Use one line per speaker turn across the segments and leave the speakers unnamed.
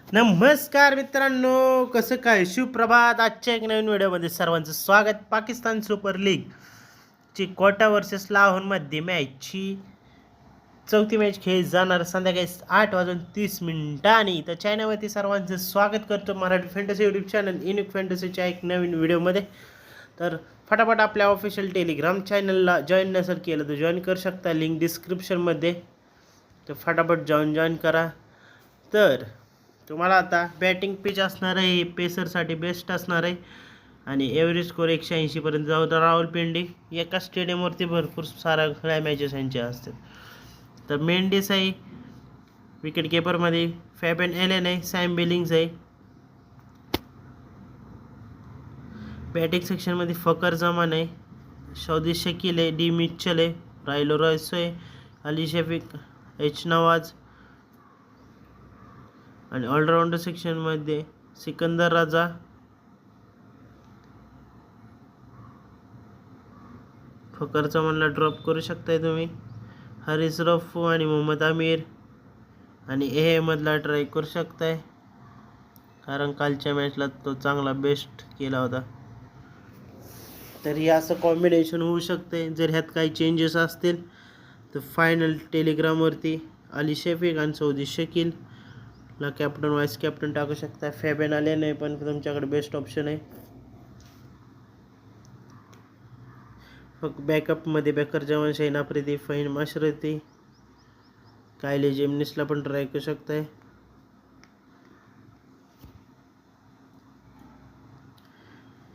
नमस्कार मित्रांनो, कसं काय? सुप्रभात. आजच्या एक नवीन व्हिडिओमध्ये सर्वांचं स्वागत. पाकिस्तान सुपर लीगची कोटा वर्सेस लाहोरमध्ये मॅचची चौथी मॅच खेळली जाणार संध्याकाळी 8:30 आणि तर चॅनलवरती सर्वांचं स्वागत करतो. Marathi fantasy YouTube channel unique फॅन्टसीच्या एक नवीन व्हिडिओमध्ये. तर फटाफट आपल्या ऑफिशियल टेलिग्राम चॅनलला जॉईन नसेल केलं तर जॉईन करू शकता, लिंक डिस्क्रिप्शनमध्ये. तर फटाफट जॉईन करा. तर तुम्हाला आता बॅटिंग पिच असणार आहे, पेसरसाठी बेस्ट असणार आहे आणि एव्हरेज स्कोर 180पर्यंत जाऊ. तर रावलपिंडी एका स्टेडियमवरती भरपूर साऱ्या खेळ्या मॅचेस यांच्या असतात. तर मेंडिस आहे विकेट किपरमध्ये, फॅबियन एलेन आहे, सॅम बिलिंग्स आहे. बॅटिंग सेक्शनमध्ये फकर जमान आहे, सौदी शकील आहे, डी मिचल आहे, रायलो रॉयसो आहे, अली शफीक, एच नवाज आणि ऑलराऊंडर सेक्शनमध्ये सिकंदर राजा, फकर चमनला ड्रॉप करू शकताय तुम्ही, हरीस रफू आणि मोहम्मद आमिर आणि एमधला ट्राय करू शकताय, कारण कालच्या मॅचला तो चांगला बेस्ट केला होता. तर हे असं कॉम्बिनेशन होऊ शकते. जर ह्यात काही चेंजेस असतील तर फायनल टेलिग्रामवरती अली शफीक आणि सौदी शकील ला कॅप्टन वाईस कॅप्टन टाकू शकता. फॅबियन आले नाही पण तुमच्याकडे बेस्ट ऑप्शन आहे. फक्त बॅकअपमध्ये बेकर जवान, शैन आफ्रिदी, फहीम मशरती, कायले जेमनिसला पण ट्राय करू शकताय.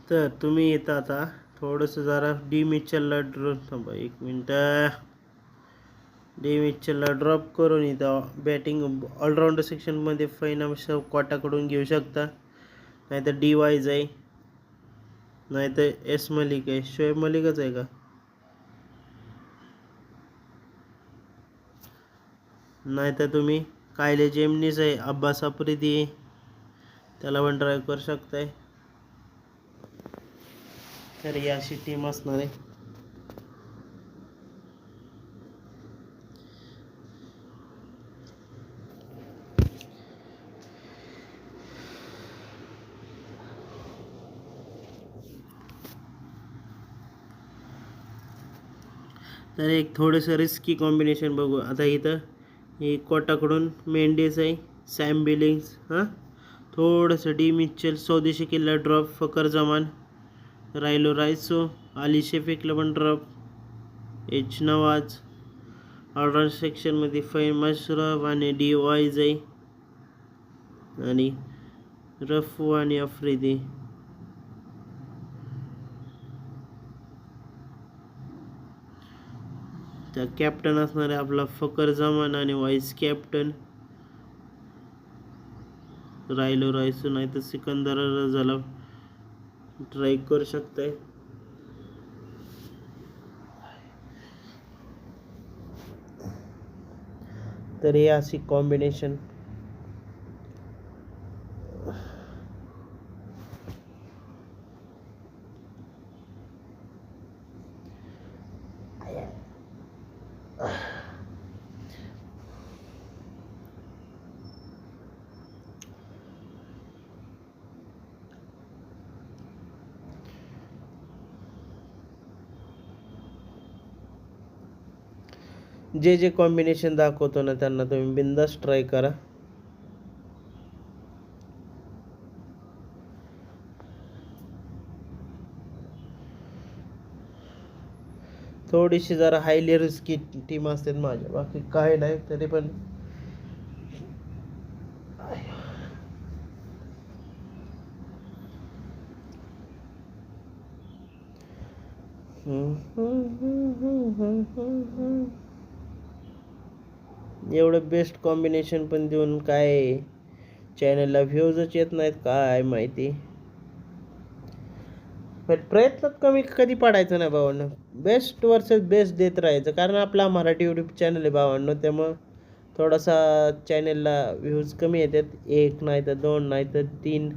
तर तुम्ही येता आता थोडंसं जरा डी मिचलला थांबा एक मिनटं, डी मिचलला ड्रॉप करून इथं बॅटिंग ऑलराऊंडर सेक्शनमध्ये फहीम कोटाकडून घेऊ शकता, नाहीतर डी वाईज आहे, नाहीतर एस मलिक आहे. शोएब मलिकच आहे का? नाहीतर तुम्ही कायले जेमनीस आहे, अब्बास आफ्रिदी आहे, त्याला पण ट्राय करू शकताय. तर ही अशी टीम असणार आहे. तर एक थोडंसं रिस्की कॉम्बिनेशन बघू आता. इथं हे कोटाकडून मेंडिस आहे, सॅम बिलिंग्स, थोडंसं डी मिचल, सौदी शकीलला ड्रॉप, फकर जमान, रायलो रायसो, अली शफीकला पण ड्रॉप, एच नवाज, ऑलराऊंड सेक्शनमध्ये फहीम मशरफ आणि डी वाईज आहे आणि रफू आणि आफ्रिदी. त्या कॅप्टन असणार आहे आपला फकर जमान आणि वाईस कॅप्टन रायलो रायसो, नाही तर सिकंदर रजाला ट्राय करू शकताय. तर हे अशी कॉम्बिनेशन. जे जे कॉम्बिनेशन दाखवतो ना त्यांना तुम्ही बिंदास ट्राय करा. थोडीशी जरा हायली रिस्की टीम असते माझ्या, बाकी काय नाही. तरी पण एवढं बेस्ट कॉम्बिनेशन पण देऊन काय चॅनलला व्ह्यूजच येत नाहीत, काय माहिती. पण प्रयत्नात कमी कधी पडायचं नाही भावांनो. बेस्ट वर्सेस बेस्ट देत राहायचं, कारण आपला मराठी यूट्यूब चॅनल आहे भावांनो. त्यामुळं थोडासा चॅनलला व्ह्यूज कमी येतात, 1 नाही तर 2 नाही तर 3.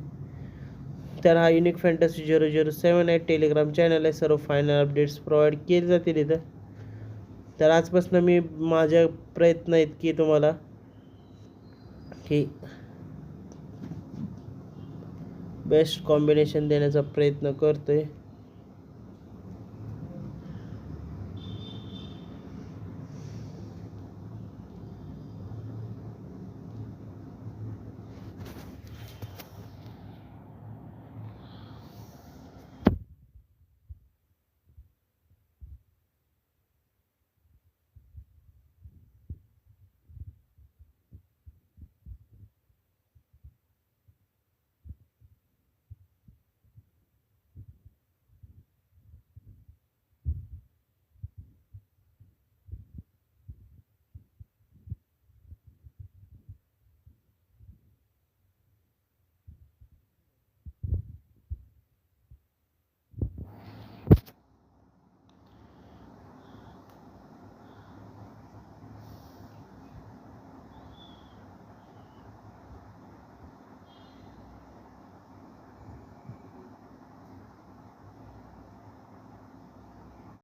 तर हा युनिक फॅन्टसी 007 आहे टेलिग्राम चॅनल आहे. सर्व फायनल अपडेट्स प्रोव्हाइड केले जातील इथं. तर आजपासून मी माझ्या प्रयत्न आहेत की तुम्हाला की बेस्ट कॉम्बिनेशन देण्याचा प्रयत्न करतोय.